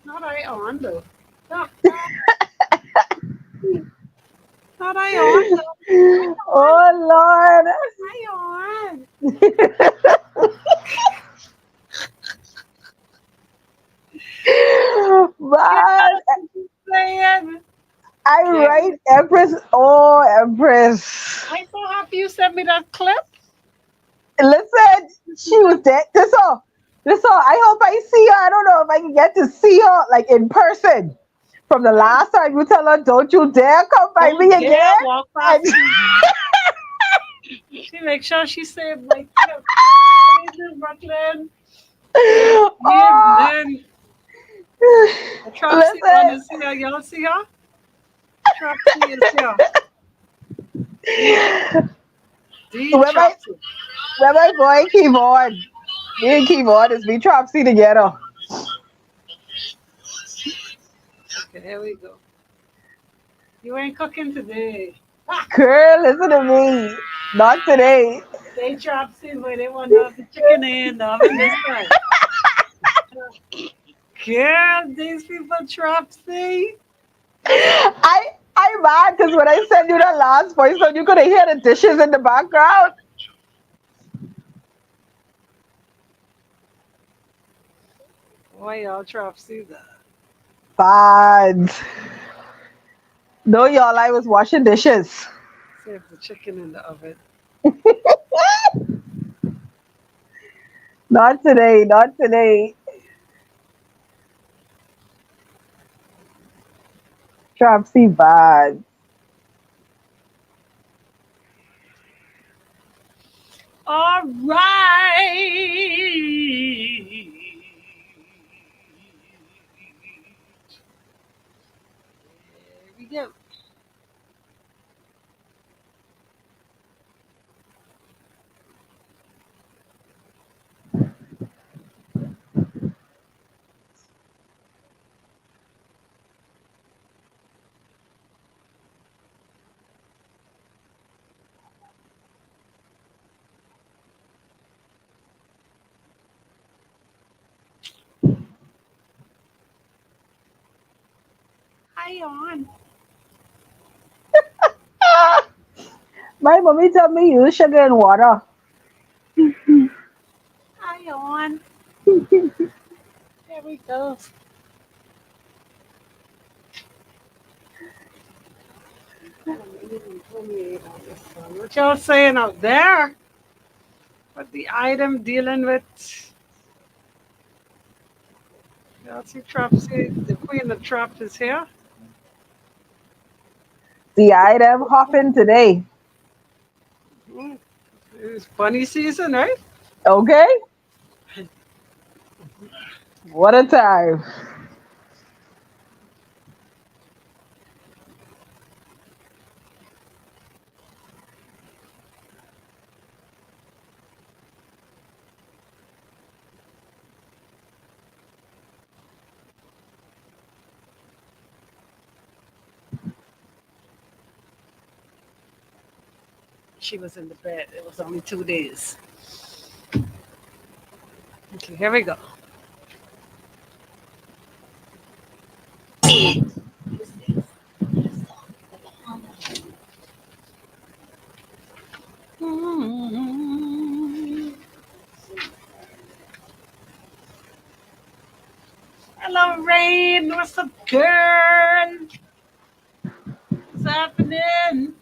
Not I on though. Not I on though. I on. Oh Lord. I on. Yeah, Man, saying. I Yeah. write Empress. Oh, Empress. I so happy you sent me that clip. Listen, she was dead. This all. I hope I see her. I don't know if I can get to see her like in person. From the last time you tell her, don't you dare come by me Don't dare again. walk And past me. She make sure she saved my clip. Good evening, Brooklyn. Good oh, evening. The Trapsy one listen, is here. Y'all see her? Trapsy is here. The when my Trapsy. when my boy keyboard, me and keyboard is me Trapsy together. Okay, here we go. You ain't cooking today. Girl, listen to me. Not today. They Trapsy, but they want to have the chicken in the oven this time. Girl, these people Trapsy. I mad because when I sent you the last voice note, you could hear the dishes in the background. Why y'all Trapsy that? Bad. No, y'all, I was washing dishes. Save the chicken in the oven. Not today, not today. Trapsy bad. All right. Here we go. Hi on. Ah, my mommy told me use sugar and water. Hi on. There we go. What y'all saying out there? What the item dealing with? Y'all see Trapsy, the queen of trap is here. The item hopping today. Hmm. It's bunny season, right? Okay? What a time. She was in the bed. It was only 2 days. Okay, here we go. Hello, Rain. What's up, girl? What's happening?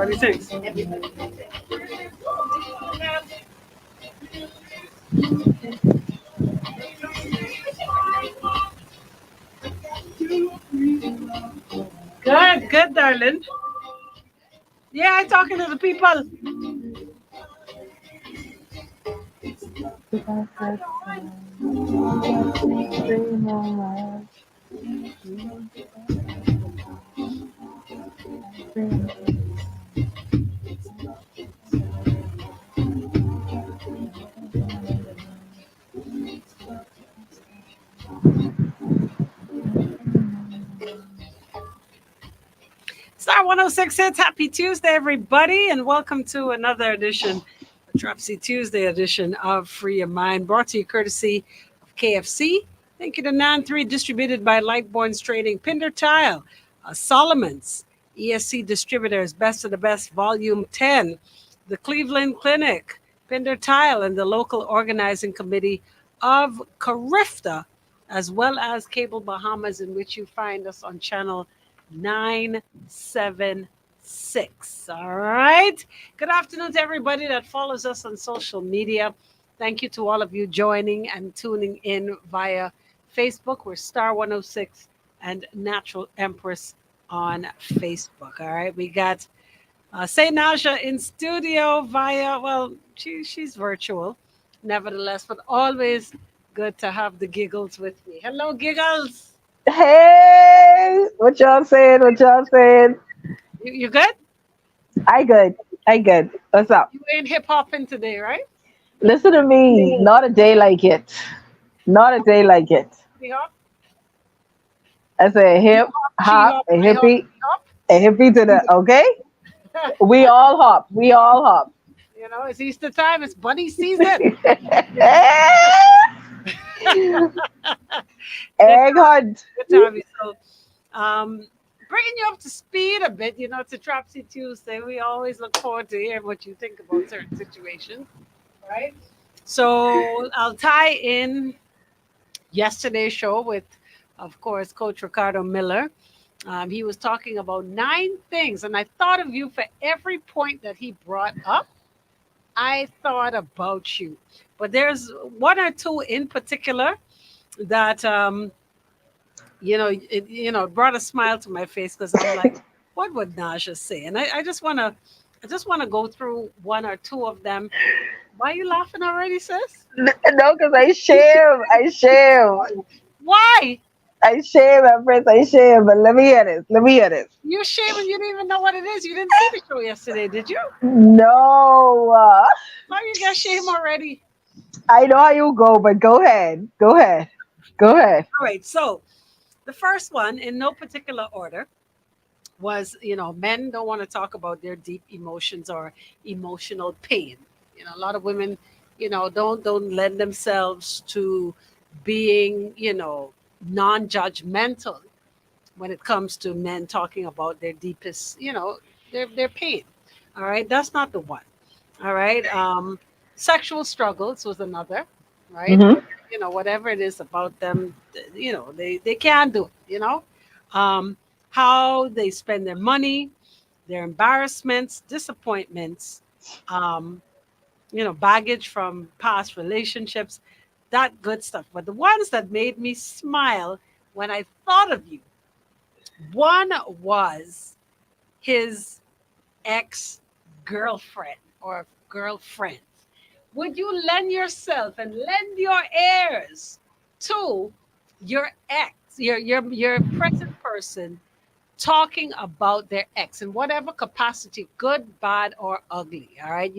everybody thinks. Good, good, darling. Yeah, I'm talking to the people. Star 106 hits. Happy Tuesday, everybody, and welcome to another edition, a Trapsy Tuesday edition of Free Your Mind, brought to you courtesy of KFC. Thank you to Nan 3, distributed by Lightborns Trading, Pinder Tile, Solomon's, ESC Distributors, Best of the Best, Volume 10, the Cleveland Clinic, Pinder Tile, and the local organizing committee of Carifta, as well as Cable Bahamas, in which you find us on channel 976. All right. Good afternoon to everybody that follows us on social media. Thank you to all of you joining and tuning in via Facebook. We're Star 106 and Natural Empress on Facebook. All right. We got Say Naja in studio via, well, she's virtual, nevertheless, but always good to have the giggles with me. Hello, giggles. Hey, what y'all saying? What y'all saying? You good? I good. I good. What's up? You ain't hip hopping today, right? Listen to me. Not a day like it. Not a day like it. Hip hop, I say you hip hop, she hop, hop, a I hop, hippie, we hop. a hippie to the okay. We all hop. We all hop. You know, it's Easter time. It's bunny season. Good Egg time. hunt. Good time. So, bringing you up to speed a bit, it's a Trapsy Tuesday. We always look forward to hearing what you think about certain situations, right? So, I'll tie in yesterday's show with, of course, Coach Ricardo Miller. He was talking about 9 things, and I thought of you for every point that he brought up. I thought about you, but there's one or two in particular that brought a smile to my face because I'm like, what would Naja say? And I just want to go through one or two of them. Why are you laughing already, sis? No, because I shame. I shame. Why? I shame, Empress. I shame. But let me hear this. Let me hear this. You're shaming. You didn't even know what it is. You didn't see the show yesterday, did you? No. How you got shame already? I know how you go, but go ahead. Go ahead. Go ahead. All right. So the first one, in no particular order, was men don't want to talk about their deep emotions or emotional pain. A lot of women don't lend themselves to being non-judgmental when it comes to men talking about their deepest their pain. All right, that's not the one. All right. Sexual struggles was another, right? Hmm. Whatever it is about them, they can't do it. Um, how they spend their money, their embarrassments, disappointments, um, baggage from past relationships, that good stuff. But the ones that made me smile when I thought of you, one was his ex girlfriend or girlfriends. Would you lend yourself and lend your ears to your ex, your present person talking about their ex in whatever capacity, good, bad, or ugly? All right.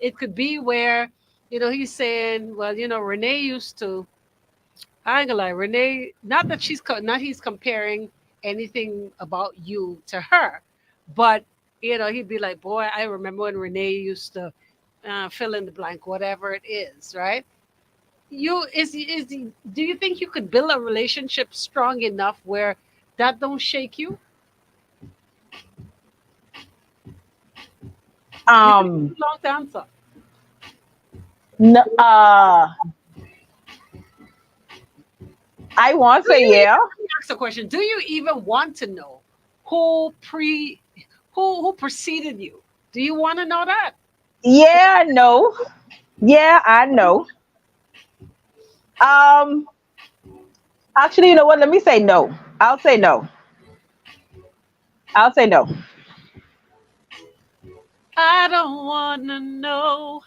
It could be where, he's saying, well, Renee used to, I ain't gonna lie, Renee, not that not he's comparing anything about you to her, but he'd be like, boy, I remember when Renee used to fill in the blank, whatever it is, right? Do you think you could build a relationship strong enough where that don't shake you? You take Um. too long to answer. No, I want to Do say you even yeah. let me ask a question? Do you even want to know who pre who preceded you? Do you want to know that? Yeah, no. Yeah, I know. Um, Actually, you know what? Let me say no. I'll say no. I'll say no. I don't want to know.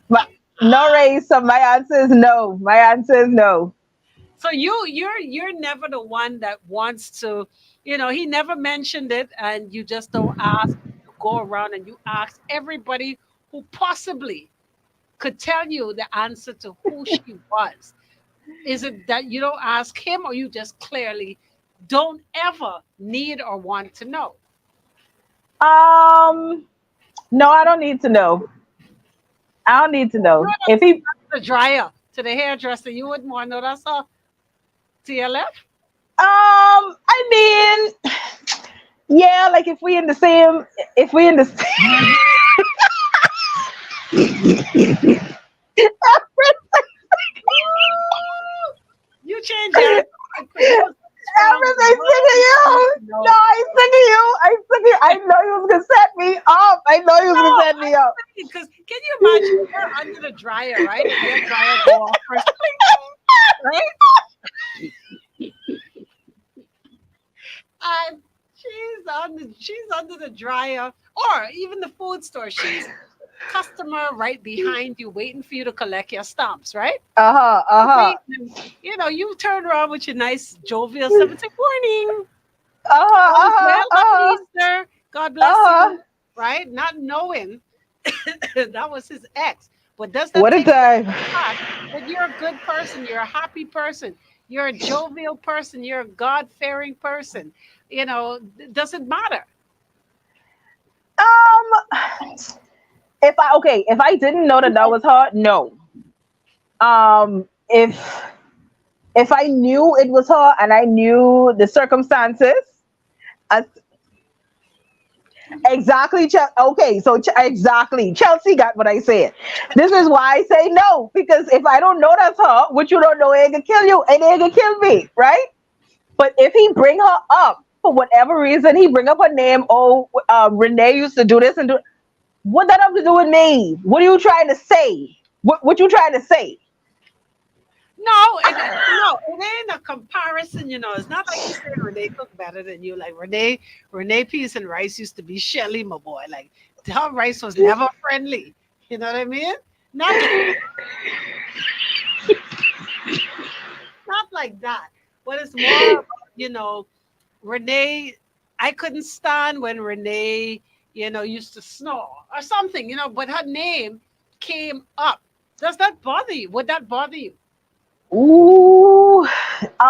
My, no race. So my answer is no. My answer is no. So you're never the one that wants to, he never mentioned it, and you just don't ask. You go around and you ask everybody who possibly could tell you the answer to who she was. Is it that you don't ask him, or you just clearly don't ever need or want to know? Um, no, I don't need to know. I don't need to You know. don't If he, send that to the dryer, to the hairdresser. You wouldn't want to know. That's all. To your left. I mean, yeah, like if we in the same, Ooh, you change your answer right quick. You was strong with everything's sick no, of you want you. to No, know. I'm sick of you. I'm sick of you. I know you was gonna set me up. I know you No, was gonna set me I'm up. saying because can you imagine you're under the dryer, right? The hair dryer go off first, cling, right? And she's under the dryer, or even the food store. She's customer right behind you, waiting for you to collect your stamps, right? Uh huh. Uh huh. Waiting, and, you turn around with your nice jovial self and say, "Morning, Uh huh. all Uh is huh. well, Happy Uh huh. Easter, God Uh bless you," huh. right? Not knowing that was his ex. But does that What a take away time. the fact that you're a good person, you're a happy person, you're a jovial person, you're a God fearing person? Does it matter? Um, if I didn't know that that was her, no. If I knew it was her and I knew the circumstances, as exactly. Okay, so exactly, Chelsea got what I said. This is why I say no, because if I don't know that's her, which you don't know, it can kill you, and it can kill me, right? But if he bring her up for whatever reason, he bring up her name. Oh, Renee used to do this and do. What that have to do with me? What are you trying to say? What you trying to say? No, it ain't a comparison. It's not like you saying Renee cook better than you. Like Renee Peace and Rice used to be Shelly, my boy. Like her rice was never friendly. You know what I mean? Not like not like that. But it's more about, Renee. I couldn't stand when Renee, used to snore or something. But her name came up. Does that bother you? Would that bother you? Ooh,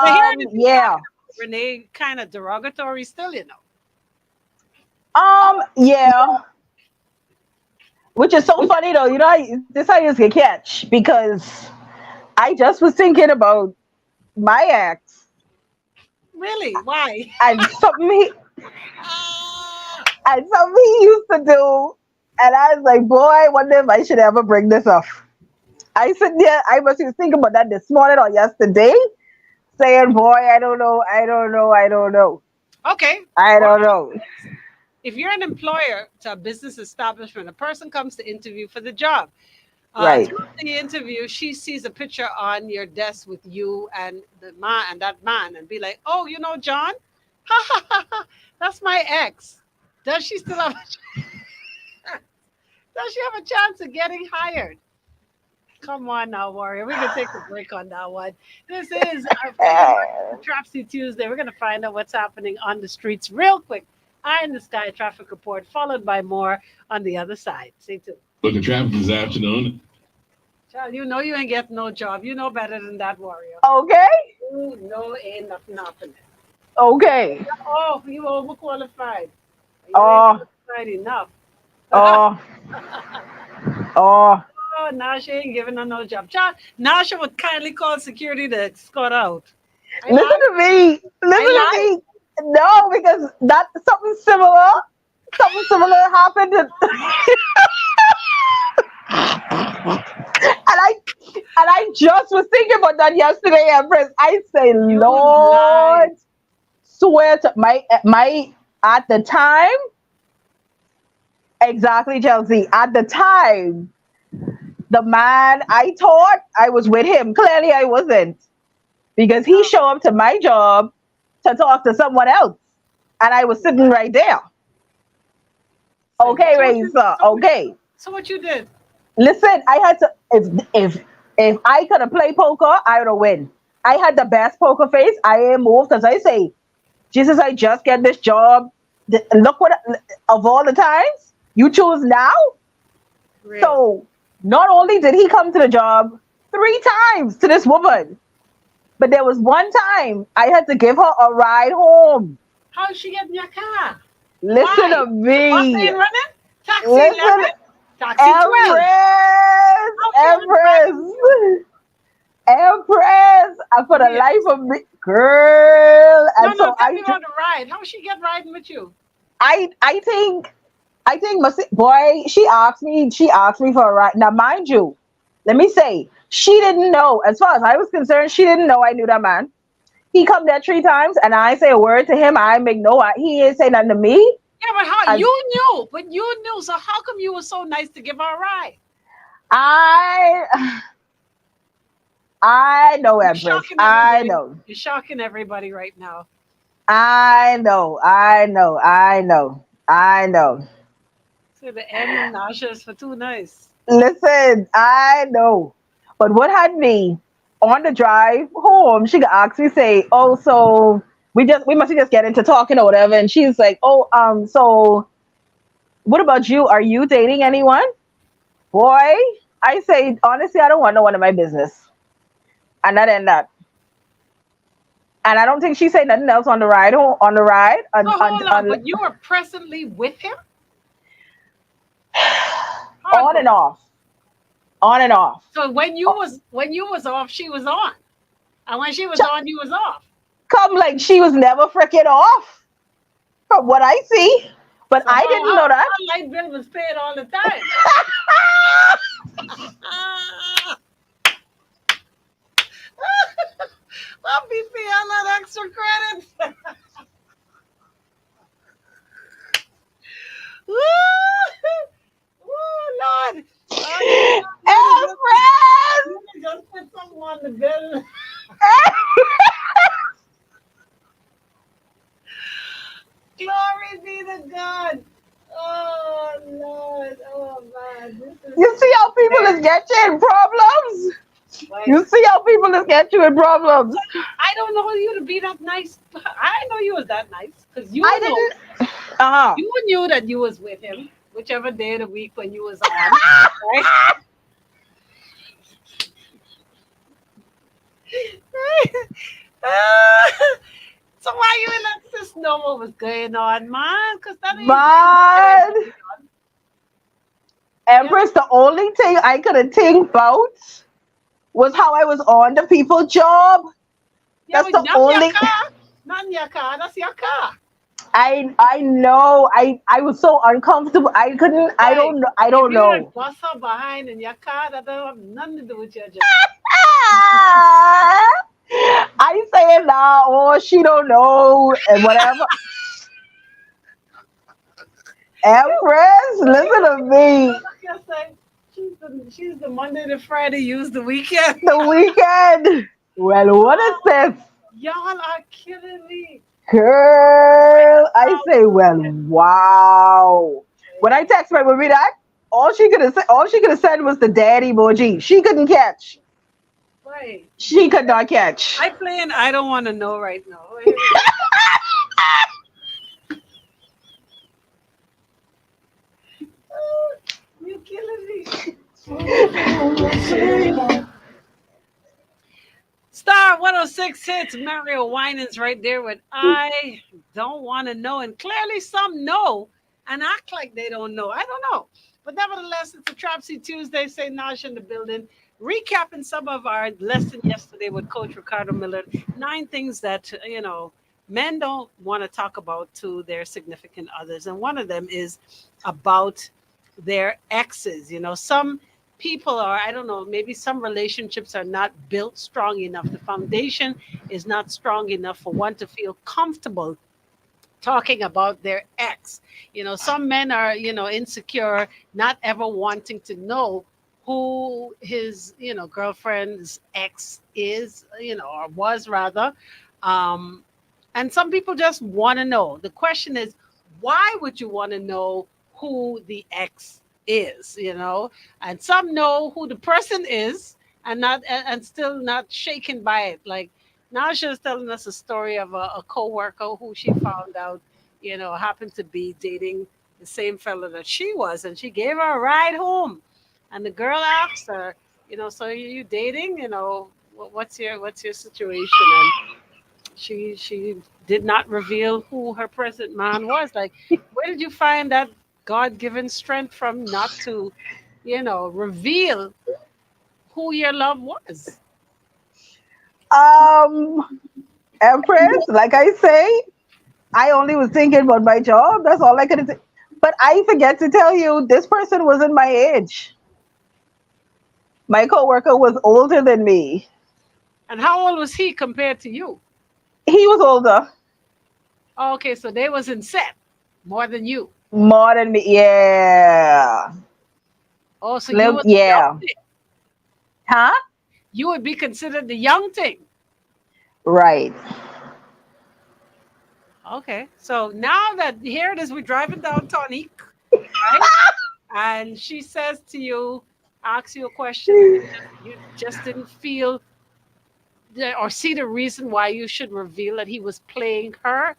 But here it is, you yeah, talking about Renee, kind of derogatory still. yeah. Which is so funny though. You know, this how you get catch because I just was thinking about my ex Really? Why? and Ah, something he used to do, and I was like, boy, I wonder if I should ever bring this up. I sit there, I was just thinking about that this morning or yesterday, saying, boy, I don't know, I don't know, I don't know, okay. I What don't about know. this? If you're an employer to a business establishment, a person comes to interview for the job. Right. Throughout the interview, she sees a picture on your desk with you and the man and that man, and be like, "Oh, John? Ha ha ha ha! That's my ex. Does she still have? Does she have a chance of getting hired?" Come on now, Warrior. We can take a break on that one. This is Trapsy Tuesday. We're going to find out what's happening on the streets real quick. Eye in the Sky traffic report, followed by more on the other side. Stay tuned. Look at traffic this afternoon. Child, you know you ain't getting no job. You know better than that, Warrior. Okay. You know ain't nothing happening. Okay. Oh, you overqualified. You ain't Oh, qualified enough. oh, oh. Oh, now she ain't giving her no job. Child, now she would kindly call security to escort out. I Listen lied. to me. I Listen to lied. me. No, because that something similar happened to, and I just was thinking about that yesterday, Empress. I say, You lied. Lord, swear to my At the time, exactly, Chelsea. At the time, the man I thought I was with him, clearly I wasn't. Because he Oh, showed up to my job to talk to someone else. And I was sitting right there. say, Okay, Raisa. Okay. so what you did? Listen, I had to if I could have played poker, I would have win. I had the best poker face. I ain't moved because I say, Jesus, I just get this job. Look what of all the times you choose now. Real. So not only did he come to the job 3 times to this woman, but there was one time I had to give her a ride home. How'd she get in your car? Listen Why? to The bus me. ain't running? Taxi Listen, 11? Taxi 12? Empress, How she gonna drive with you? Empress, Empress. And for the Real. life of me, girl. No, And no, so tell me about the ride. How she get riding with you? I think boy, she asked me for a ride. Now, mind you, let me say, she didn't know. As far as I was concerned, she didn't know I knew that man. He come there 3 times, and I say a word to him. I make no. He ain't say nothing to me. Yeah, but how As you knew? But you knew. So how come you were so nice to give her a ride? I, I know, You're Empress. shocking I everybody. know. You're shocking everybody right now. I know. I know. I know. I know. So the M and Nasha is for too nice. Listen, I know. But what had me on the drive home, she got asked me, say, oh, so we must just get into talking or whatever. And she's like, oh, so what about you? Are you dating anyone? Boy, I say, honestly, I don't want no one in my business. And that and that. And I don't think she said nothing else on the ride home, on the ride. So hold on, but you were presently with him? How it On and go? off. On and off. So Oh, when you was off, she was on. And when she was ch- on, you was off. come like she was never freaking off from what I see. But So I didn't know that. her light bill was paid all the time. I'll be paying all that extra credit. Woo! Woo, Lord. Oh, Empress! you can just put something on the bill. Glory be to God. Oh, Lord. Oh, man. This is You see how people is scary. get you in problems? Like, You see how people is get you in problems? I don't know you to be that nice. I know you was that nice because I didn't. Uh-huh. you knew that you was with him, whichever day of the week when you was on, right? So why you let sis know what was going on, man? Because that ain't been fair. Man, Yeah, Empress, the only thing I could have think about was how I was on the people job. yeah, That's but the not in your only. car. Not in your car. That's your car. I know. I was so uncomfortable. I couldn't. I Like, don't know. I if don't you would know. have bust her behind in your car, that don't have nothing to do with your job. Ah! I say it now. Oh, she don't know and whatever. Empress, listen to me. Like I said, she's the Monday to Friday, use the weekend. The weekend. Well, what is this? Y'all are killing me. Girl, I Wow. say, well, wow. When I text my baby that, all she could have said was the dad emoji. She couldn't catch. Right. She could not catch. I playing I don't want to know right now. Here we go. You killing me. Star 106 hits Mario Winans right there with I don't want to know. And clearly some know and act like they don't know. I don't know. But nevertheless, it's a Trapsy Tuesday. Say Nash in the building. Recapping some of our lesson yesterday with Coach Ricardo Miller. 9 things that, men don't want to talk about to their significant others. And one of them is about their exes. Some people are, I don't know, maybe some relationships are not built strong enough. The foundation is not strong enough for one to feel comfortable talking about their ex. Some men are, insecure, not ever wanting to know who his, girlfriend's ex is, or was rather. Um, and some people just want to know. The question is, why would you want to know who the ex is, And some know who the person is and not and still not shaken by it. Like now she was telling us a story of a co-worker who she found out, happened to be dating the same fellow that she was, and she gave her a ride home. And the girl asked her, so you dating? What's your situation? And she did not reveal who her present man was. Like, where did you find that God-given strength from not to, reveal who your love was? Um, Empress, like I say, I only was thinking about my job. That's all I could say. But I forget to tell you, this person wasn't my age. My coworker was older than me. And how old was he compared to you? He was older, Oh, okay, so they was in set more than you. more than me. Yeah. Oh, so you was the young Yeah. thing. Huh? You would be considered the young thing. Right. Okay, so now that here it is, we're driving down Tonic, right? And she says to you, asks you a question, and you just didn't feel or see the reason why you should reveal that he was playing her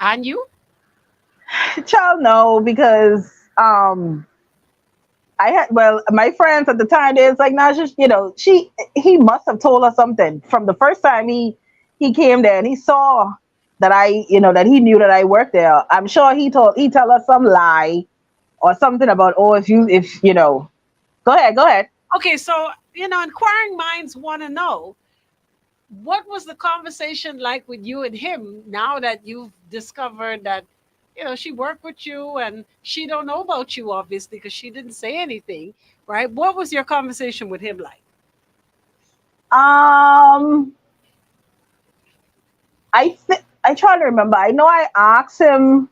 and you. Child, no, because I had, well, my friends at the time, it's like, nah, just, he must have told us something from the first time he came there and he saw that that he knew that I worked there. I'm sure he tell us some lie or something about, oh, if go ahead, go ahead. Okay, so inquiring minds want to know what was the conversation like with you and him now that you've discovered that she worked with you and she don't know about you obviously because she didn't say anything, right? What was your conversation with him like? Um, I try to remember. I know I asked him.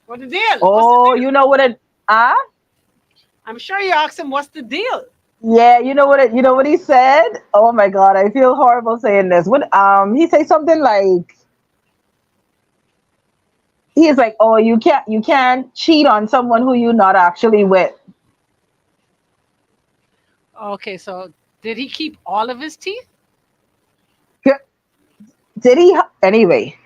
What the deal? What's the Oh, deal? you know what it? Ah, I'm sure you asked him what's the deal. yeah, you know what he said? Oh my God, I feel horrible saying this. What he say something like, he's like, "Oh, you can't cheat on someone who you're not actually with." Okay, so did he keep all of his teeth? Did he? Anyway,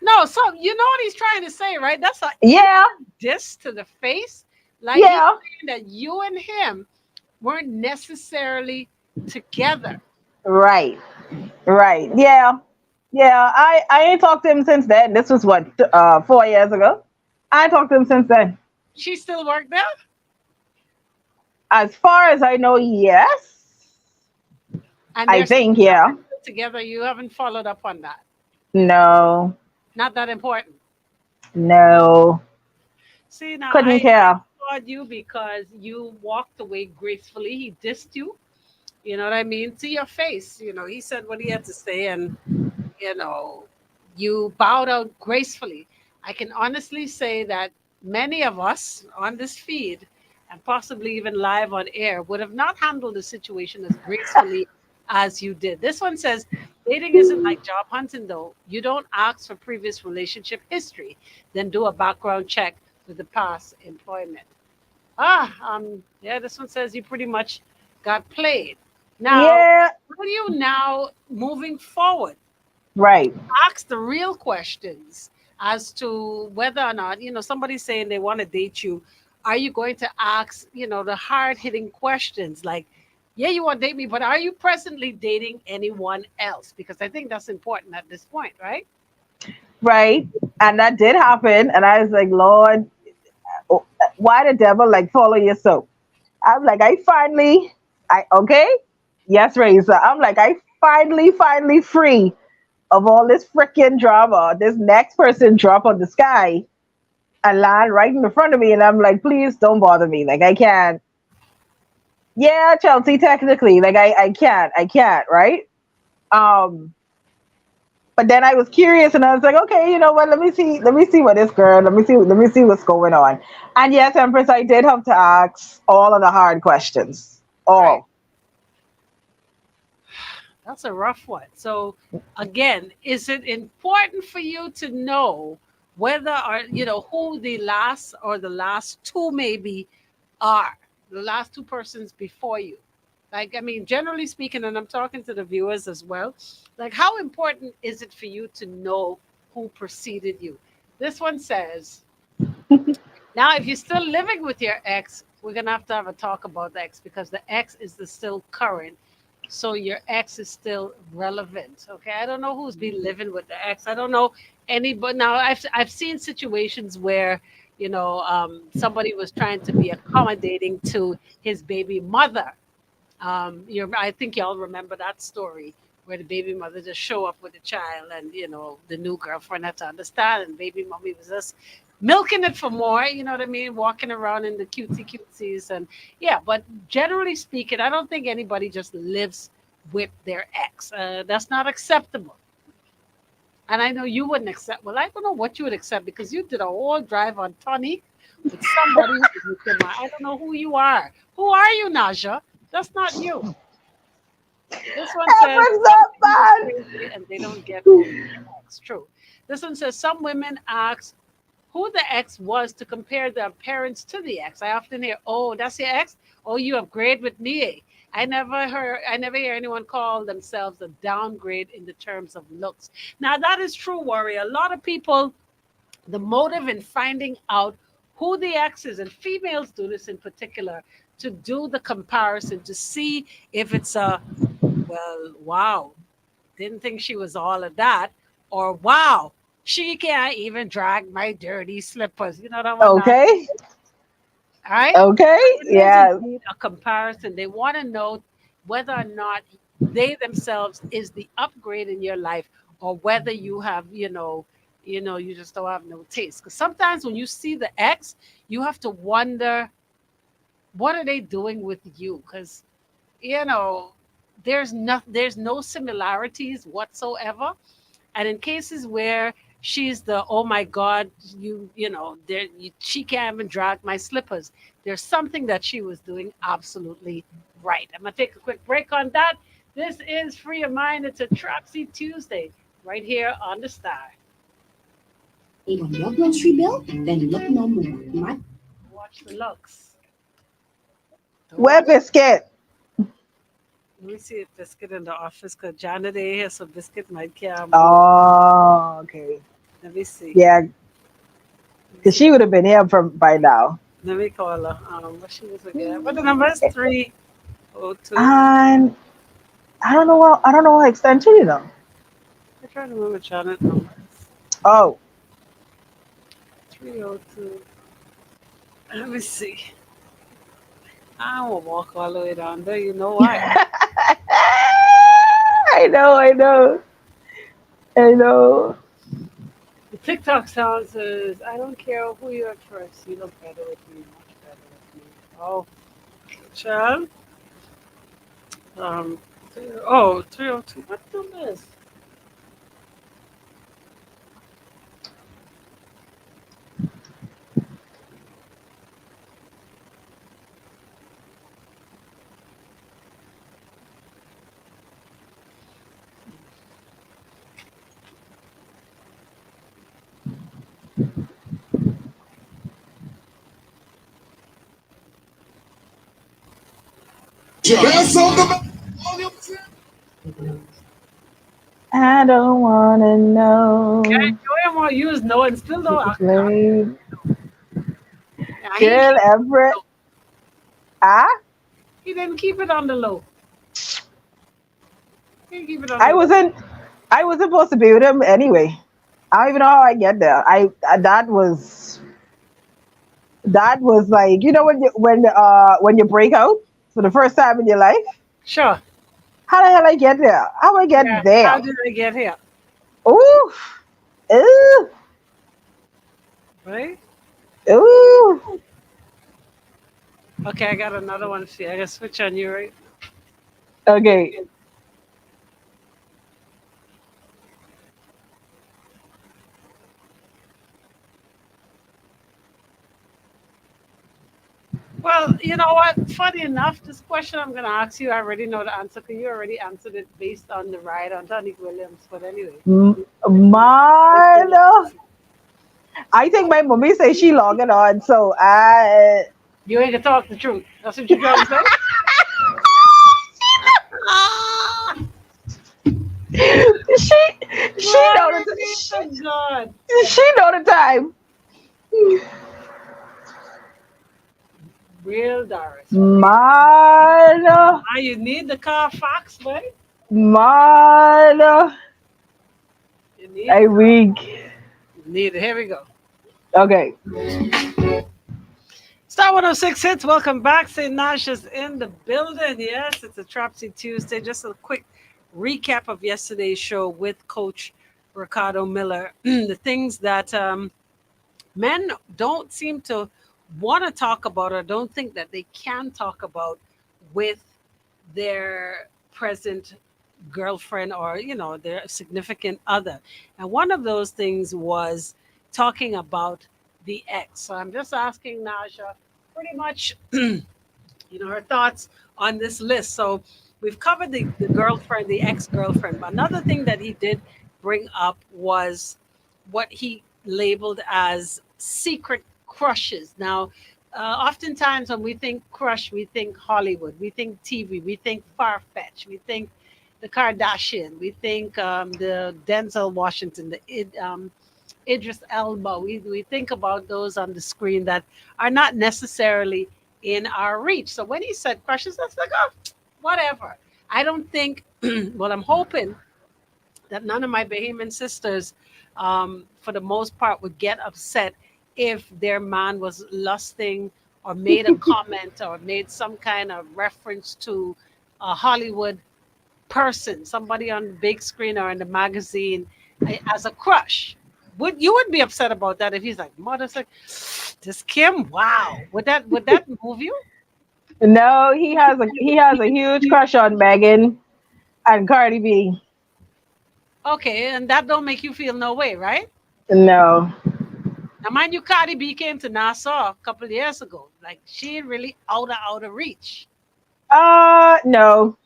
No, so you know what he's trying to say, right? That's a yeah, diss to the face. Like he's yeah, saying that you and him weren't necessarily together. right, right, yeah, yeah. I ain't talked to him since then. This was what 4 years ago. I ain't talked to him since then. She still worked there, As far as I know, yes. and I they're think, yeah. still together. You haven't followed up on that. No, Not that important. no, See, now couldn't I care. applaud you because you walked away gracefully. He dissed you. You know what I mean? To your face. He said what he had to say, and you know, you bowed out gracefully. I can honestly say that many of us on this feed, and possibly even live on air, would have not handled the situation as gracefully as you did. This one says, dating isn't like job hunting, though. You don't ask for previous relationship history, then do a background check with the past employment. Yeah, this one says you pretty much got played. Now, Yeah, how do you now moving forward? right. Ask the real questions as to whether or not, somebody's saying they want to date you. Are you going to ask, the hard hitting questions like, yeah, you want to date me, but are you presently dating anyone else? Because I think that's important at this point, right? Right. And that did happen. And I was like, Lord, why the devil like follow you so? I'm like, okay. Yes, Razor. I'm like, I finally free of all this freaking drama. This next person drop on the sky and land right in the front of me. And I'm like, please don't bother me. Like, I can't. Yeah, Chelsea, technically. Like, I can't. Right? Um, But then I was curious and I was like, okay, you know what? Let me see what this girl. Let me see what's going on. And yes, Empress, I did have to ask all of the hard questions. Right. All. That's a rough one. So, again, is it important for you to know whether or who the last or the last two maybe are the last two persons before you? Like, I mean, generally speaking, and I'm talking to the viewers as well. Like, how important is it for you to know who preceded you? This one says, now, if you're still living with your ex, we're gonna have a talk about the ex because the ex is the still current. So your ex is still relevant. Okay. I don't know who's been living with the ex. I don't know anybody. Now I've seen situations where, somebody was trying to be accommodating to his baby mother. I think y'all remember that story where the baby mother just show up with the child, and the new girlfriend had to understand, and baby mommy was just milking it for more. You know what I mean? Walking around in the cutesy cutesies, and yeah. But generally speaking, I don't think anybody just lives with their ex. That's not acceptable. And I know you wouldn't accept. Well, I don't know what you would accept because you did a whole drive on Tonic with somebody who was with your mind. I don't know who you are. Who are you, Naja? That's not you. This one says Empress some not people is bad. crazy and they don't get over their ex. True. This one says some women ask who the ex was to compare their parents to the ex. I often hear, "Oh, that's your ex. Oh, you upgrade with me." Eh?" I never hear anyone call themselves a downgrade in the terms of looks. Now that is true, Warrior. A lot of people, the motive in finding out who the ex is, and females do this in particular, to do the comparison to see if it's a wow, didn't think she was all of that, or wow, she can't even drag my dirty slippers. You know that one, not Okay. right? Okay. It is Yeah. indeed a comparison. They want to know whether or not they themselves is the upgrade in your life, or whether you have, you just don't have no taste. Because sometimes when you see the ex, you have to wonder what are they doing with you? Because you know there's no similarities whatsoever, and in cases where she's the oh my god, she can't even drag my slippers, there's something that she was doing absolutely right. I'm gonna take a quick break on that. This is Free Your Mind. It's a Trapsy Tuesday right here on the Star. Watch the looks. Don't Where watch. biscuit? Let me see if Biscuit in the office, because Janet ain't here, so Biscuit might care more. Oh, okay. Let me see. Yeah, Let me because see. she would have been here from by now. Let me call her. What she was again? What the number is? 302. And I don't know what extension you know. I try to remember Janet numbers. Oh. 302. Let me see. I will walk all the way down there. You know why? I know, I know, I know. The TikTok sound says, I don't care who you're at first. You look better with me. Much better with me. Oh, child. Um, 302. What number is? I don't wanna Okay, know. Joey want to use no and still no. Play. Yeah, he Girl, keep it Everett. low. Ah, He didn't keep it on the low. He didn't keep it on the I low. wasn't. I was supposed to be with him anyway. I don't even know how I get there. That was like when you break out for the first time in your life. Sure. How the hell I get there? How I get Yeah. there? How did I get here? Ooh, ooh, Right? ooh. Okay, I got another one for you. I gotta switch on you, right? Okay. Well, you know what? Funny enough, this question I'm going to ask you, I already know the answer because you already answered it based on the ride on Tonic Williams. But anyway, it's Man, still I think my mommy says she logging on, so I you ain't gonna talk the truth. That's what you're trying to say. Ah, she she know glory the be to God. she know the time. Real Doris, for real. Man, Ah, you need the car fox, boy. man, You need I it. weak. You need it. Here we go. Okay. Star 106 hits. Welcome back. St. Nasha's in the building. Yes, it's a Trapsy Tuesday. Just a quick recap of yesterday's show with Coach Ricardo Miller. The things that men don't seem to want to talk about or don't think that they can talk about with their present girlfriend or their significant other. And one of those things was talking about the ex. So I'm just asking Naja pretty much her thoughts on this list. So we've covered the girlfriend, the ex-girlfriend, but another thing that he did bring up was what he labeled as secret crushes. Now, oftentimes when we think crush, we think Hollywood, we think TV, we think far-fetched, we think the Kardashian, we think the Denzel Washington, Idris Elba. We think about those on the screen that are not necessarily in our reach. So when he said crushes, that's like, oh, whatever. I don't think, well, I'm hoping that none of my Bahamian sisters, for the most part, would get upset if their man was lusting or made a comment or made some kind of reference to a Hollywood person, somebody on the big screen or in the magazine as a crush. Would be upset about that if he's like, mother's like, this Kim, wow. Would that move you? No, he has a huge crush on Megan and Cardi B. Okay, and that don't make you feel no way, right? No. Now mind you, Cardi B came to Nassau a couple of years ago. Like she ain't really out of reach. No.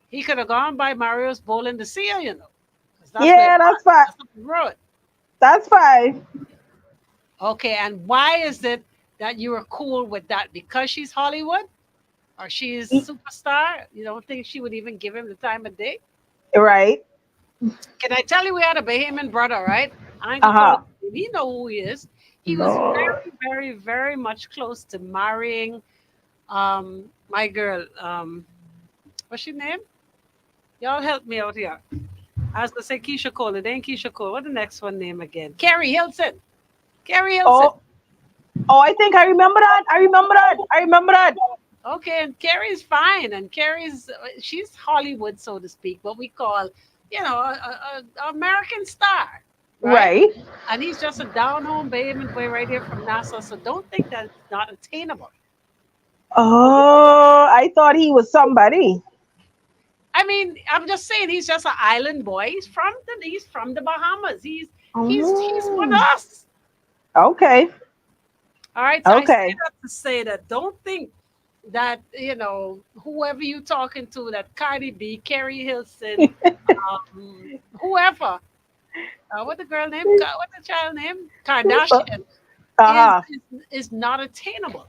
He could have gone by Mario's Bowling to see her, because that's where it Yeah, that's was. fine. That's up the road. That's fine. Okay, and why is it that you were cool with that? Because she's Hollywood? Or she's superstar? You don't think she would even give him the time of day? Right. Can I tell you we had a Bahamian brother, right? I ain't gonna call Uh-huh. it. He know who he is. He was No. very, very, very much close to marrying my girl. What's her name? Y'all help me out here. I was gonna say Keisha Cole. It ain't Keisha Cole. What the next one name again? Carrie Hilson. Carrie Hilson. Oh, oh, I think I remember that. I remember that. I remember that. Okay, and Carrie's fine, and Carrie's she's Hollywood, so to speak, what we call, a American star, right? Right. And he's just a down home Bahamian boy right here from Nassau, so don't think that it's not attainable. Oh, I thought he was somebody. I mean, I'm just saying he's just an island boy. He's from the Bahamas. He's one of Oh, us. okay. All right, so I say Okay. that to say that don't think that whoever you talking to, that Cardi B, Carrie Hilson, whoever, what the girl name, what the child name, Kardashian, is Uh-huh. is not attainable.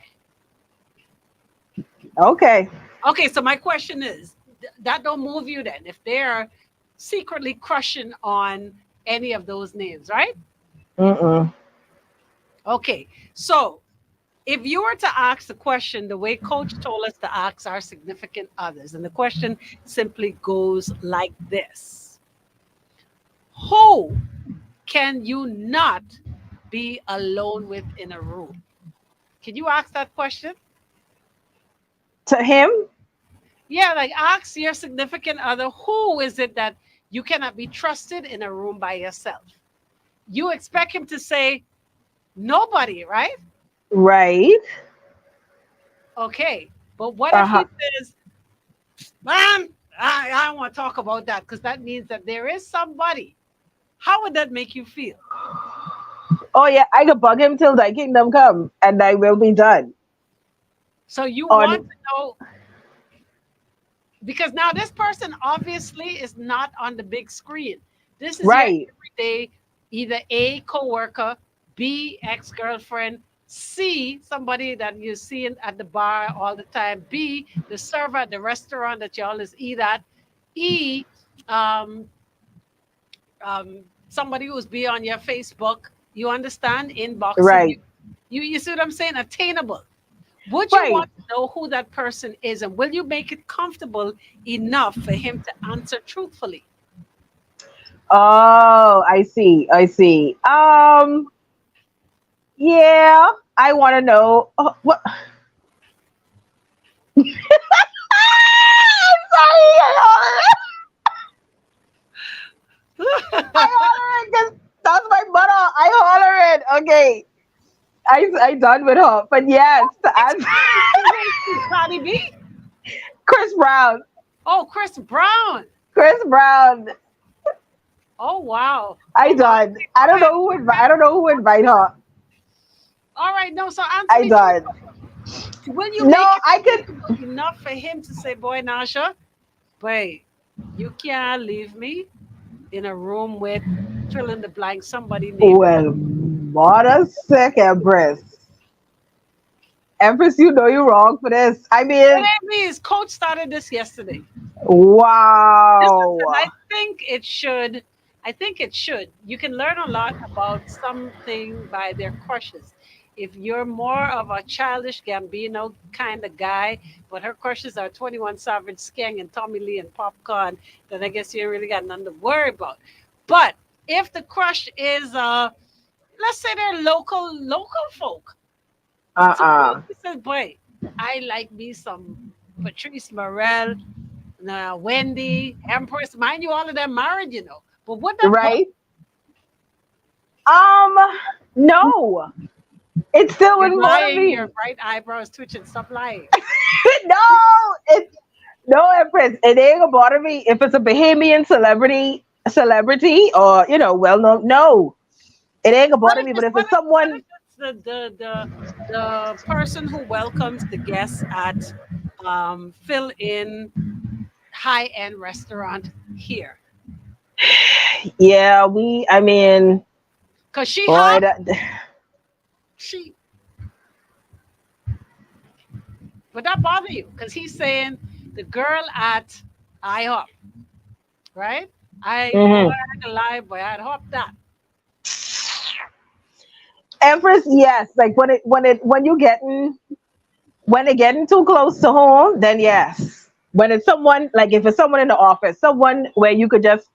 Okay. Okay, so my question is, that don't move you then if they're secretly crushing on any of those names, right? Mm-mm. Okay, so if you were to ask the question the way Coach told us to ask our significant others, and the question simply goes like this: who can you not be alone with in a room? Can you ask that question? To him? Yeah, like ask your significant other, who is it that you cannot be trusted in a room by yourself? You expect him to say nobody, right? Right. Okay. But what if Uh-huh. he says, man, I don't want to talk about that because that means that there is somebody. How would that make you feel? Oh yeah, I can bug him till thy kingdom come, and I will be done. So you On want to know, because now this person obviously is not on the big screen. This is your right, everyday, either A, coworker, B, ex-girlfriend, C, somebody that you see at the bar all the time, B, the server at the restaurant that you always eat at, E, um, somebody who's be on your Facebook, you understand, inboxing you. right, You see what I'm saying? Attainable. Would you right. want to know who that person is, and will you make it comfortable enough for him to answer truthfully? Oh, I see. I see. Yeah, I want to know what. I'm sorry. I holler it because that's my mother. I holler it. Okay, I done with her, but yes, to answer Cardi B? Chris Brown. Oh, Chris Brown. Chris Brown. Oh, wow. I Oh, wow. done. Okay, I go don't ahead. know who invite. I Okay. don't know who invite her. All right. No, so answer I me done. truthfully. Will you make No, it I could. comfortable enough for him to say, boy, Nasha, boy, you can't leave me in a room with fill in the blank somebody name. Well, what a sick Empress. Empress, you know you're wrong for this. I It mean, ain't me. His coach started this yesterday. Listen, wow. I think it should. You can learn a lot about something by their crushes. If you're more of a childish Gambino kind of guy, but her crushes are 21 Savage, Skeng, and Tommy Lee and Popcorn, then I guess you ain't really got nothing to worry about. But if the crush is, let's say they're local folk, suppose Uh-uh. he says, boy, I like me some Patrice Morel, Wendy, Empress, mind you, all of them married, But would that bother Right? Um, no. It still you? wouldn't bother Lying, me. your right eyebrows twitching, stop lying. No, it no Empress. It ain't gonna bother me if it's a Bahamian celebrity or well known. No, it ain't gonna What bother if me. But it's if it's what someone, if it's the person who welcomes the guests at fill in high end restaurant here? yeah, I mean, Cause she boy, hot, she would that bother you? Cause he's saying the girl at IHOP, right? Boy, mhm. I can lie, boy, I'd hop that. Empress, yes. Like when it getting too close to home, then yes. When it's someone like if it's someone in the office, someone where you could just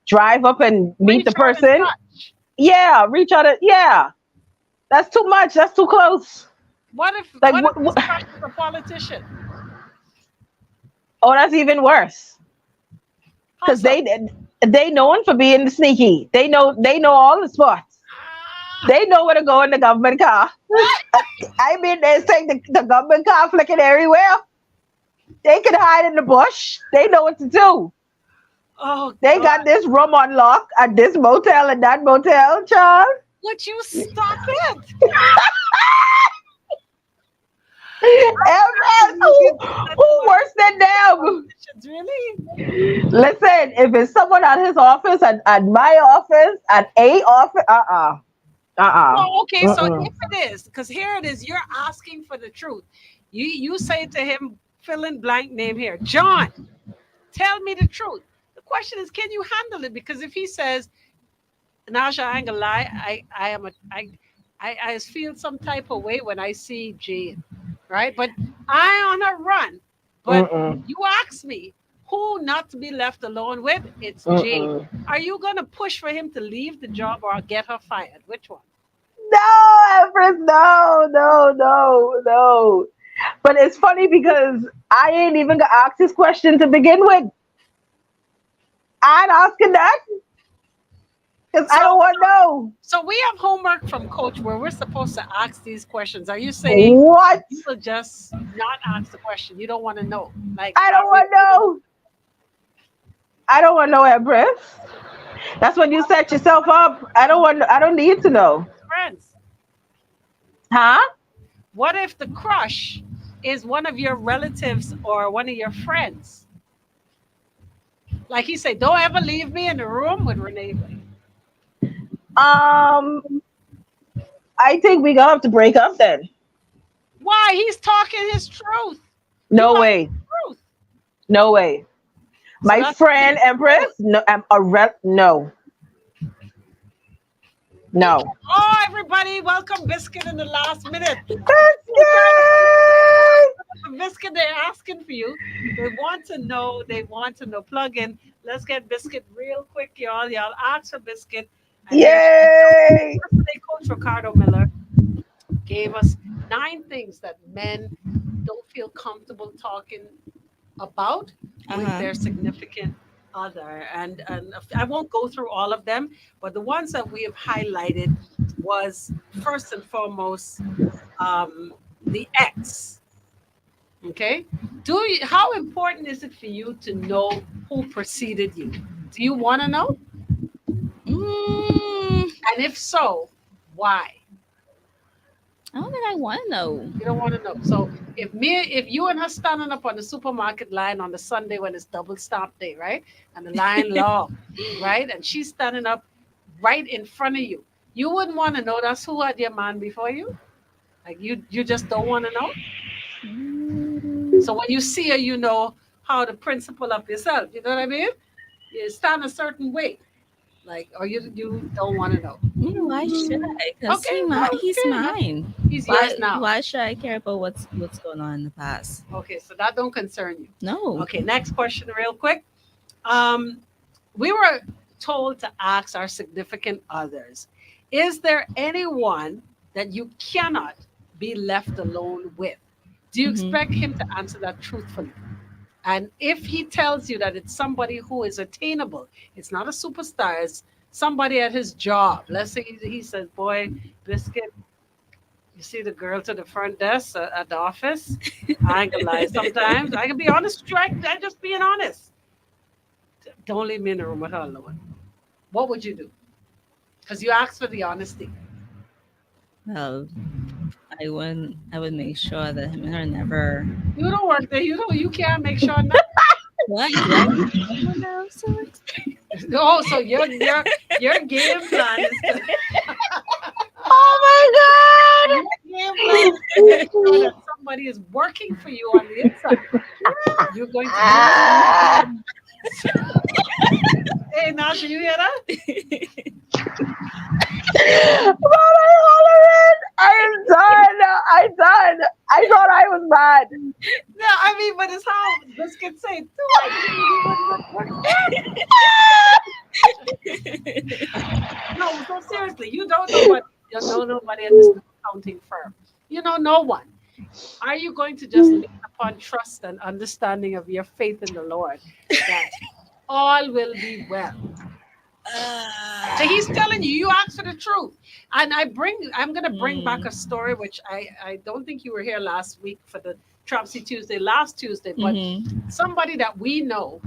drive up and meet the Reach out and person, touch. yeah, reach out. Yeah, that's too much. That's too close. Like What if this crush is a politician? oh, that's even worse How because so? they known for being sneaky. They know all the spots. Ah, They know where to go in the government car. I mean, they say the government car flicking everywhere. They can hide in the bush. They know what to do. oh They God. got this room on lock at this motel and that motel, child. Would you stop it? MS, You get that who worse than them? politicians, really? Listen, if it's someone at his office, at my office, at a office, No, okay, so mm-mm. if it is, because here it is, you're asking for the truth. You say to him, fill in blank name here. John, tell me the truth. The question is, can you handle it? Because if he says, Nasha, I ain't gonna lie. I am a I feel some type of way when I see Jane, right? But I on a run. But Mm-mm. you ask me who not to be left alone with? It's Jane. Mm-mm. Are you gonna push for him to leave the job or get her fired? Which one? No, Empress, no, no, no, no. But it's funny because I ain't even gonna ask this question to begin with. I'm asking that because I So don't want to know. so we have homework from coach where we're supposed to ask these questions. Are you saying What? you will just not ask the question? You don't want to know. Like, I are don't we want to know. I don't want to know, Empress. That's when you set yourself up. I don't want. I don't need to know. friends? Huh? What if the crush is one of your relatives or one of your friends? Like he said, don't ever leave me in the room with Renee. Um, I think we gonna have to break up then. Why? He's talking his truth. You No want way. the truth. No way. So My that's friend Empress, truth. no, I'm a rep. No, They no. can't. Oh, everybody, welcome Biscuit in the last minute. Who's trying to Biscuit! the Biscuit? They're asking for you. They want to know. They want to know. Plug in. Let's get Biscuit real quick, y'all. Y'all ask for Biscuit. And here, Yay! yesterday, Coach Ricardo Miller gave us 9 things that men don't feel comfortable talking about with Uh-huh. their significant other. And I won't go through all of them, but the ones that we have highlighted was first and foremost um, the ex. Okay, how important is it for you to know who preceded you? Do you want to know? Mm, And if so, why? I don't think I want to know. You don't want to know. So if you and her standing up on the supermarket line on the Sunday when it's double stop day, right? And the line long, right? And she's standing up right in front of you. You wouldn't want to know that's who had your man before you. Like you just don't want to know. Mm, So when you see her, you know how to principle up yourself. You know what I mean? You stand a certain way, like or you don't want to know. why should I? Because Okay, he's okay, enough. mine. He's yours now. Why should I care about what's going on in the past? Okay, so that don't concern you. No. Okay, next question, real quick. Um, we were told to ask our significant others, is there anyone that you cannot be left alone with? Do you expect him Mm-hmm. to answer that truthfully? And if he tells you that it's somebody who is attainable, it's not a superstar, it's somebody at his job. Let's say he says, boy, Biscuit, you see the girl to the front desk at the office? I ain't gonna lie. Sometimes I can be honest with you. I just being honest. Don't leave me in the room with her alone. What would you do? Because you asked for the honesty. Well, I would make sure that him and her never. You don't work there. You can't make sure nothing. What? Do I know someone else to Oh, so your game plan is to Oh your game plan is to make sure that somebody is working for you on the inside. You're going to do my god! Hey Nasha, you hear that? What are you hollering? I am done. I'm done. I thought I was mad. No, I mean, but it's how Biscuit say, do I think you wouldn't work No, so seriously, you don't know what you don't know nobody at this accounting firm. You know no one. Are you going to just lean upon trust and understanding of your faith in the Lord that all will be well? So he's telling you, you ask for the truth. And I'm gonna bring back a story which I don't think you were here last week for the Trapsy Tuesday, last Tuesday, but Mm-hmm. somebody that we know,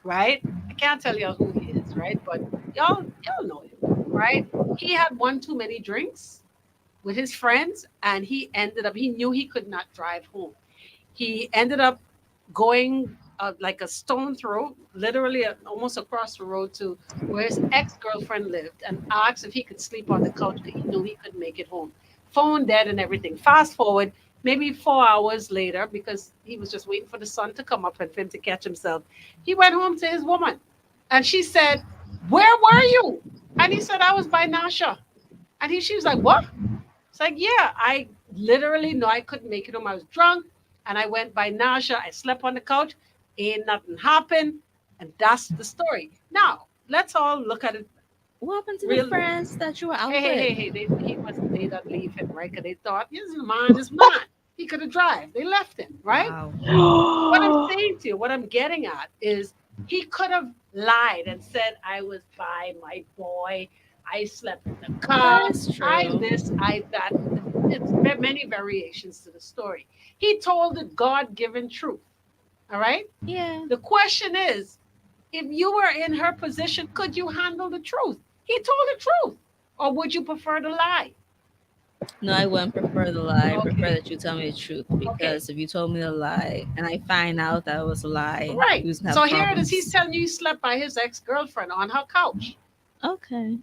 right? I can't tell you who he is, right? But y'all know him, right? He had one too many drinks with his friends, and he knew he could not drive home. He ended up going like a stone throw, literally almost across the road to where his ex girlfriend lived, and asked if he could sleep on the couch because he knew he couldn't make it home. Phone dead and everything. Fast forward, maybe 4 hours later, because he was just waiting for the sun to come up and for him to catch himself. He went home to his woman, and she said, "Where were you?" And he said, "I was by Nasha." And she was like, "What?" It's like, yeah, I literally know I couldn't make it home. I was drunk and I went by nausea. I slept on the couch. Ain't nothing happened. And that's the story. Now, let's all look at it What happened to the real. friends that you were out Hey, hey, with? hey, hey. He wasn't, they didn't leave him, right? Because they thought, this is mine, this is mine. He could have drive. They left him, right? Wow. What I'm saying to you, what I'm getting at is he could have lied and said, I was by my boy, I slept in the That car, is I true. this, I that. It's many variations to the story. He told the God given truth. All right. Yeah. The question is, if you were in her position, could you handle the truth? He told the truth. Or would you prefer to lie? No, I wouldn't prefer the lie. I prefer Okay. that you tell me the truth Okay. because if you told me the lie and I find out that it was a lie, Right. we was gonna So have here it is. He's problems. telling you he slept by his ex-girlfriend on her couch. Okay.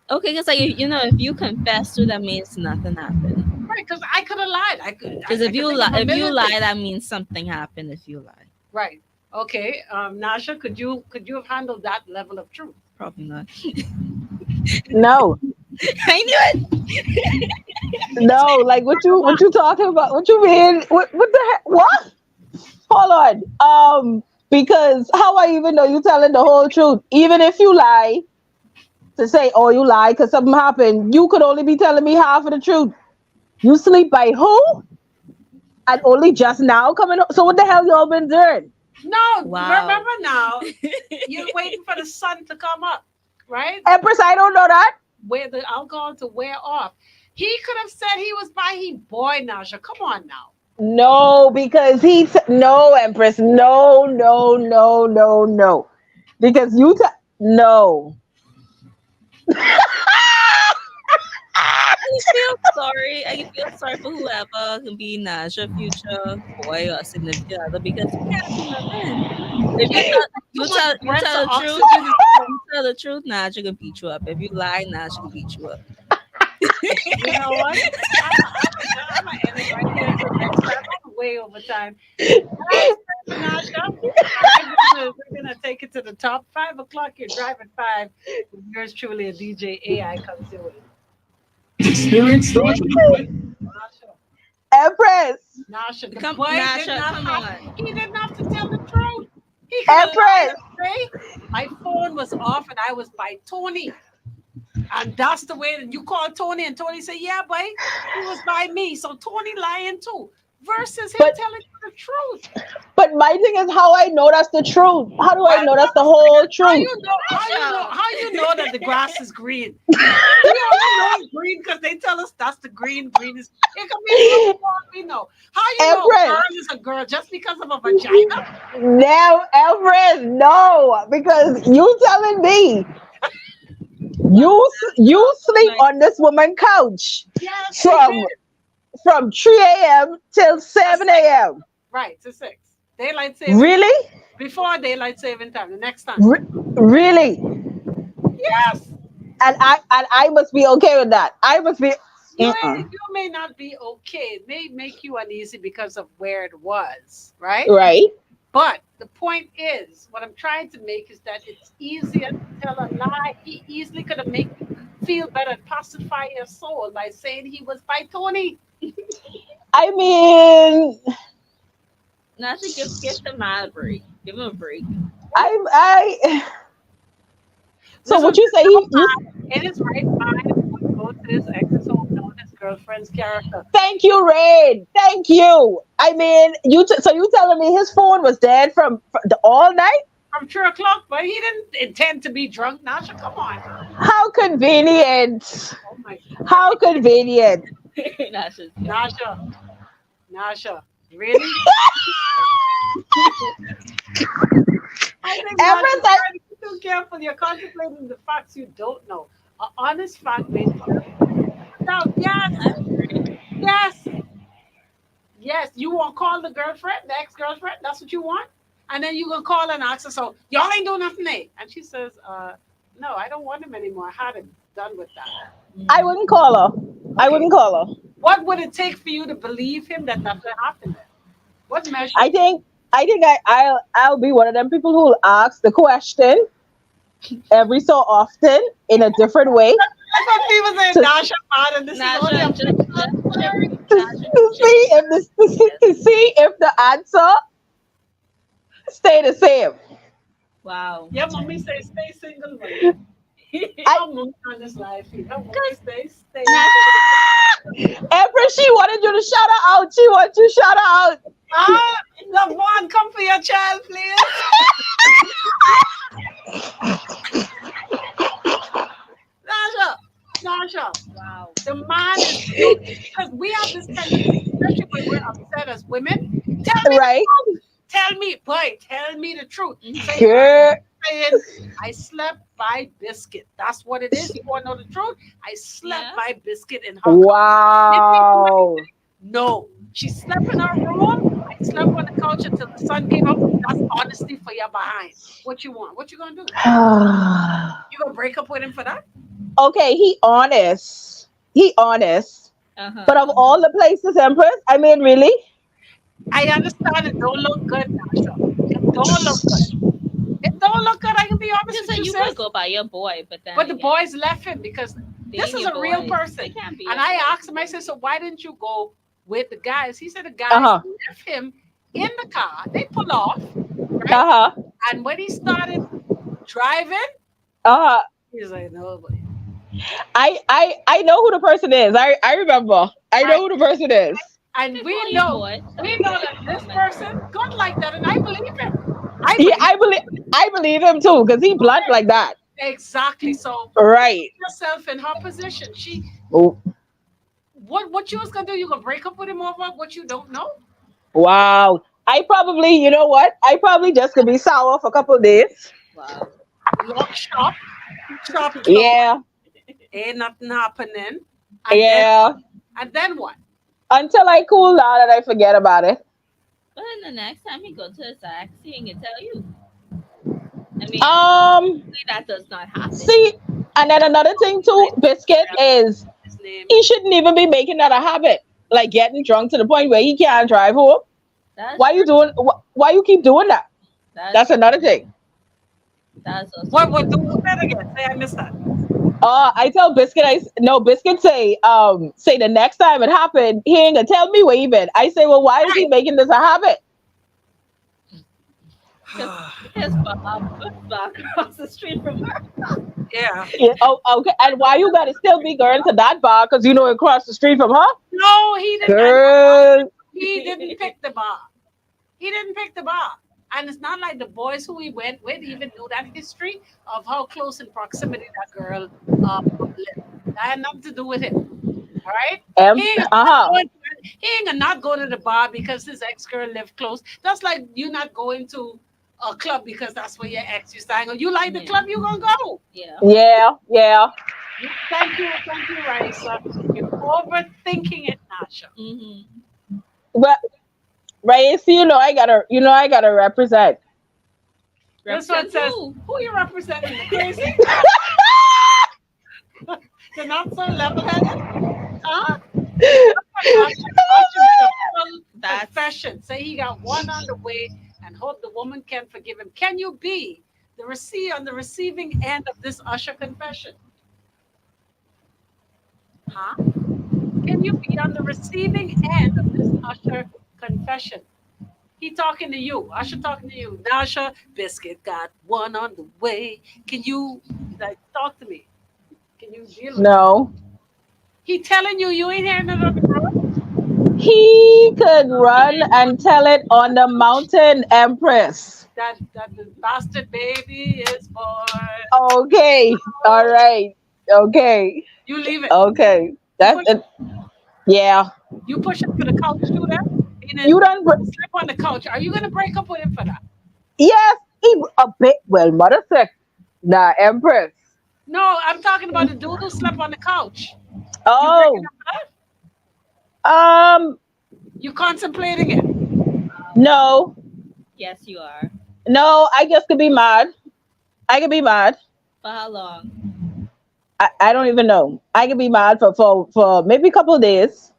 Okay, because like if you confess to, that means nothing happened. Right. Because I could have lied. Because I could think of a if you million lie, things. that means something happened. If you lie, Right. Okay. Nasha, could you have handled that level of truth? probably not. No, I knew it. no. Like what you talking about? What you mean? What the heck? What? Hold on. Because how I even know you telling the whole truth? Even if you lie to say, oh, you lied because something happened, you could only be telling me half of the truth. You sleep by who? And only just now coming. So what the hell y'all been doing? No. Wow. Remember now. You're waiting for the sun to come up, right? Empress, I don't know that. Where the alcohol to wear off. He could have said he was by he boy, Nasha. Come on now. No, because no, Empress, no, no, no, no, no, because no. I feel sorry. I feel sorry for whoever can be Naja future boy or significant other because you can't do nothing. If you tell Too much you breath tell of the truth, oxygen is you tell the truth, Naja can beat you up. If you lie, Naja can beat you up. You know what? I'm gonna end it right here until next time. I'm way over time. Thanks, Nasha. All right, we're gonna take it to the top. 5 o'clock. You're driving five. With yours truly, a DJ AI comes your way. Experience starts with Nasha, Empress, Nasha, the Come, boy did Nasha, not come have. on. He didn't have to tell the truth. He could have lied Empress. and say, "My phone was off and I was by Tony." And that's the way that you call Tony, and Tony say, "Yeah, boy, he was by me." So Tony lying too, versus him But telling you the truth. my thing is how I know that's the truth. How do I Well, know that's the first whole thing, how truth? you know? Nasha. How you know that the grass is green? We only know it's green because they tell us that's the green. Green is. It could be blue for all we know. How you know a girl Empress, is a girl just because of a vagina? no, Empress, no, because you telling me you sleep Like, on this woman couch Yes, he from did. 3 a.m. till A 7 six, a.m. right? To six. Daylight saving time. Really? Before daylight saving time. The next time. Really? Yes. And I must be okay with that. I must be. Mm-mm. You may not be okay. It may make you uneasy because of where it was, right? Right? But the point is, what I'm trying to make is that it's easier to tell a lie. He easily could have made you feel better, pacify your soul by saying he was by Tony. I mean, Nasha, give the man a break. Give him a break. I. So Listen, what you this say? young You man in his right mind would go to his ex's home, knowing his girlfriend's character. thank you, Rain. Thank you. I mean, so you telling me his phone was dead from the all night? From 3 o'clock, but he didn't intend to be drunk. Nasha, come on. How convenient. Oh my How God. convenient. Nasha's joking. Nasha, Nasha, really? I think Nasha is Everything. trying to be too careful. You're contemplating the facts you don't know. An honest fact made down. Yes, yes, yes. You want to call the girlfriend, the ex-girlfriend? That's what you want? And then you gonna call and ask her, so y'all ain't doing nothing, eh? And she says, no, I don't want him anymore. I had it done with that. I wouldn't call her. I Okay. wouldn't call her. What would it take for you to believe him that nothing happened then? What I measures? think I think I'll be one of them people who will ask the question every so often in a different way I thought people saying to Dasha mad and this is only a Nasha, fictional just chip, story. Nasha, to chip. see if the answer stay the same. Wow. Yeah, mommy say stay single, buddy. I How mommy on this life? How mommy stay. Nasha, Empress, she wanted you to shout her out. She wants you to shout her out. Ah, loved one, come for your child, please. Nasha, Nasha, wow. the man is guilty because we have this tendency, especially when we're upset as women. Tell me the Right? truth. Tell me, boy, tell me the truth. Mhm. Say, Girl. saying, I slept by Biscuit. That's what it is. You want to know the truth? I slept Yeah. by Biscuit in her car. Did we do Wow. anything? No. She slept in her room. I slept on the couch until the sun came up. That's honesty for your behind. What you want? What you gonna do? You gonna break up with him for that? Okay, he honest. He honest. But of Uh-huh. all the places, Empress, I mean, really? I understand it don't look good, Nasha. It don't look good. It don't look good. I can be honest Just with said you, you could sis. go by your boy, but then But the again, boys left him because they this ain't is your a real boys. person. They can't be And your I boys. asked him, I said, so why didn't you go with the guys? He said the guys Uh-huh. left him in the car. They pull off, right? Uh-huh. And when he started driving, Uh-huh. he's like, no, but I know who the person is. I remember. I know right. who the person is. And They call your boy. So we know okay, that no this man. person good like that, and I believe him. I Yeah, believe I believe him too, because he blunt like that. exactly. So Right. yourself in her position. She Oh, what you was gonna do? You gonna break up with him over what you don't know? wow. I probably, you know what? I probably just could be sour for a couple of days. Wow. Lock shop closed, Yeah. ain't nothing happening, Yeah. and then what? Until I cool down and I forget about it. But then the next time he go to his ex, he ain't gonna tell you. I mean, Um, hopefully that does not happen. see, and then another thing too, Like Biscuit, is his name. he shouldn't even be making that a habit. Like getting drunk to the point where he can't drive home. That's Why true. you doing? Why you keep doing that? That's That's true. another thing. That's also What true. do that again? Say I missed that. I tell Biscuit, no, Biscuit say the next time it happened, he ain't gonna tell me where he been. I say, well, why is he Right. making this a habit? Because his Bahamas back across the street from her. Yeah. Yeah, oh, okay, and why you gotta still be going to that bar because you know it across the street from her, No, he didn't. And girl? he didn't pick the bar. He didn't pick the bar. And it's not like the boys who he went with even knew that history of how close in proximity that girl lived. That had nothing to do with him. All right. He ain't not Uh-huh. going. He ain't gonna not go to the bar because his ex girl lived close. That's like you not going to a club because that's where your ex used to hang out. You like the Yeah. club, you gonna go. Yeah. Yeah, yeah. Thank you, Raisa. You're overthinking it, Nasha. Mm-hmm. But right, see, I gotta represent. This one Represent says, who? "Who you representing? The crazy, the not so level-headed, huh?" Usher did a full That's confession. Say he got one on the way and hope the woman can forgive him. Can you be on the receiving end of this Usher confession? Huh? Can you be on the receiving end of this Usher confession? He talking to you. Usher talking to you. Nasha, Biscuit got one on the way. Can you like talk to me? Can you deal with this? No, He telling you you ain't hearing it on the road. he could run and tell it on the mountain, Empress. That the bastard baby is born. Okay, all Oh, right, okay, you leave it. okay. You That's push it. Yeah. you push him to the couch too then? Meaning You done. slip on the couch. Are you gonna break up with him for that? Yes, a bit. Well, mother said, nah, Empress. No, I'm talking about the dude who slept on the couch. You breaking Oh, up for that? um, You contemplating it. no, yes, you are. no. I just could be mad. I could be mad. For how long? I don't even know. I could be mad for maybe a couple of days,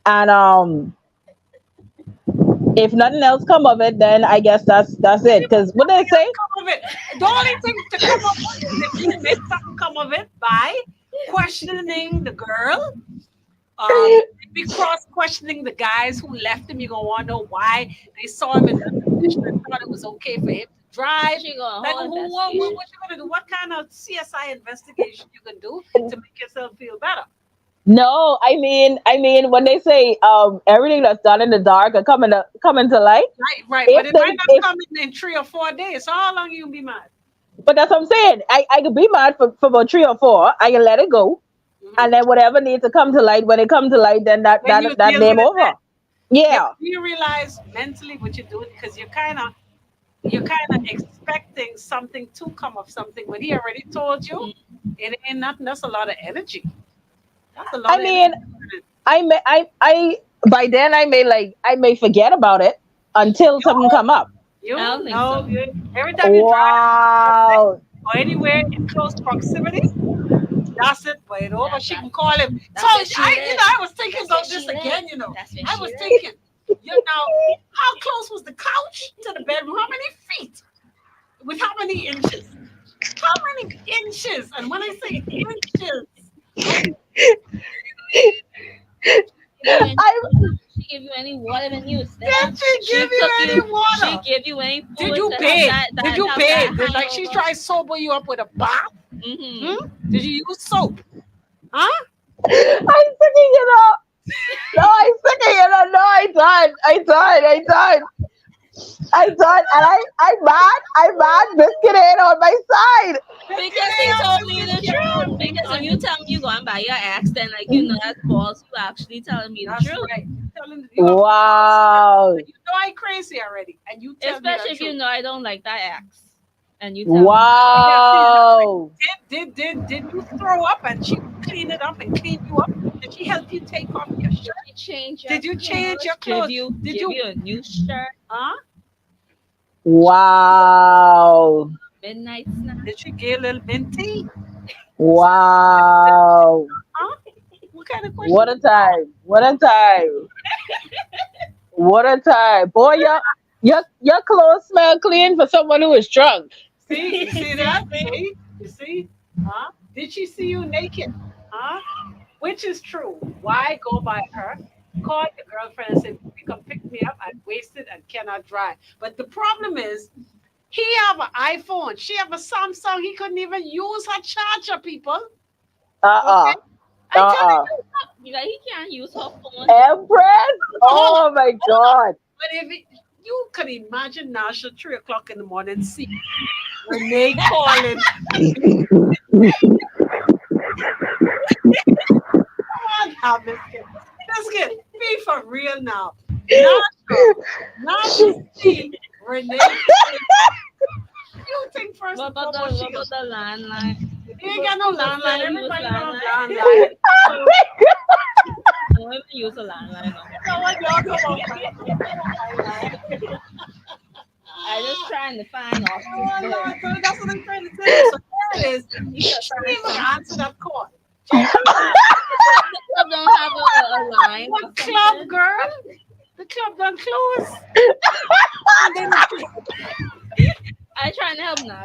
and if nothing else come of it, then I guess that's it. Because what they Nothing say, else come of it. The only thing to come of it is if you make something come of it by questioning the girl, maybe cross questioning the guys who left him. You're gonna want to know why they saw him in that condition and thought it was okay for him to drive. She got a Like, whole investigation. what you gonna do? What kind of CSI investigation you can do to make yourself feel better? no, I mean, when they say everything that's done in the dark are coming to light. Right. But If it might the not if come in 3 or 4 days. So how long you gonna be mad? But that's what I'm saying. I could be mad for about 3 or 4. I can let it go, Mhm. and then whatever needs to come to light, when it comes to light, then that Then you that deal with name it over. then. Yeah, Yeah. but do you realize mentally what you're doing because you're kind of you're kind of expecting something to come of something, but he already told you it ain't nothing. That's a lot of energy. That's a lot I of energy. mean, I by then I may forget about it until something come up. I You don't think know, so. every time you drive public Wow. or anywhere in close proximity, that's it. Wait over. That, She that, can call him. So that's where she lives. I was thinking That's where about this she lives. again. That's where I she was lives. thinking, now, how close was the couch to the bedroom? How many feet? With how many inches? How many inches? And when I say inches, I mean, Give you any I food? She give you any water when you was there? did she She give you cook you. any She water? give you any Did food you to help bathe? Did you that bathe? Did like she hangover? try to sober you up with a bath? Mm-hmm. Hmm? Did you use soap? Huh? I'm thinking, no, I'm thinking, no, I done, and I'm mad, biscuit ain't on my side. Because he told me the truth. Because if you tell me you going by your ex, then like that's false. You actually telling me the That's truth. right. You telling you have to tell us the truth. Wow, You know I crazy already, and you tell me Especially the if you truth. know I don't like that ex, and you tell me Yeah, see, wow. did you throw up and she clean it up and clean you up? Did she help you take off your did shirt? she change your Did you change clothes, your clothes? Did give you you a new shirt, huh? Wow. midnight snack. Did she get a little minty? Wow. Huh? What kind of What question? a time. What a time. What a time. Boy, your clothes smell clean for someone who is drunk. See, you see that? See, you see? Huh? Did she see you naked? Huh? Which is true. Why go by her? Call your girlfriend and say, "Baby, come pick me up. I'm wasted and cannot drive." But the problem is, he have an iPhone. She have a Samsung. He couldn't even use her charger, people. Okay? Uh-uh. I telling Uh-uh. you. He can't use her phone. Empress? Hold on, Oh my hold on. God. But if you could imagine Nasha 3 o'clock in the morning, see Renee calling. Come on now, Biscuit. Biscuit, be for real now. Nasha, Nasha see Renee calling. You think first and foremost she What go, about the landline? he ain't got no People landline. still use Everybody don't have landline. landline. So I don't even use a landline no more. so what y'all come on, man? Come on, my line. I just trying to find options Oh for him. Lord, so that's what I'm trying to tell you. So there it is. He should She find didn't even something. answer that call. She didn't The club don't have a line or what club, something. girl? The club done closed. And then, I trying to help now.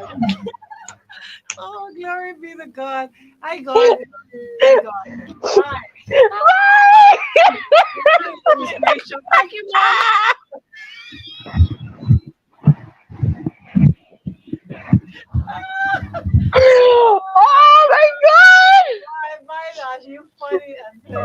oh, glory be to God. I got it. I got it. All right. Thank you, Mom. Oh my God. Bye, bye, Nash. You funny as hell.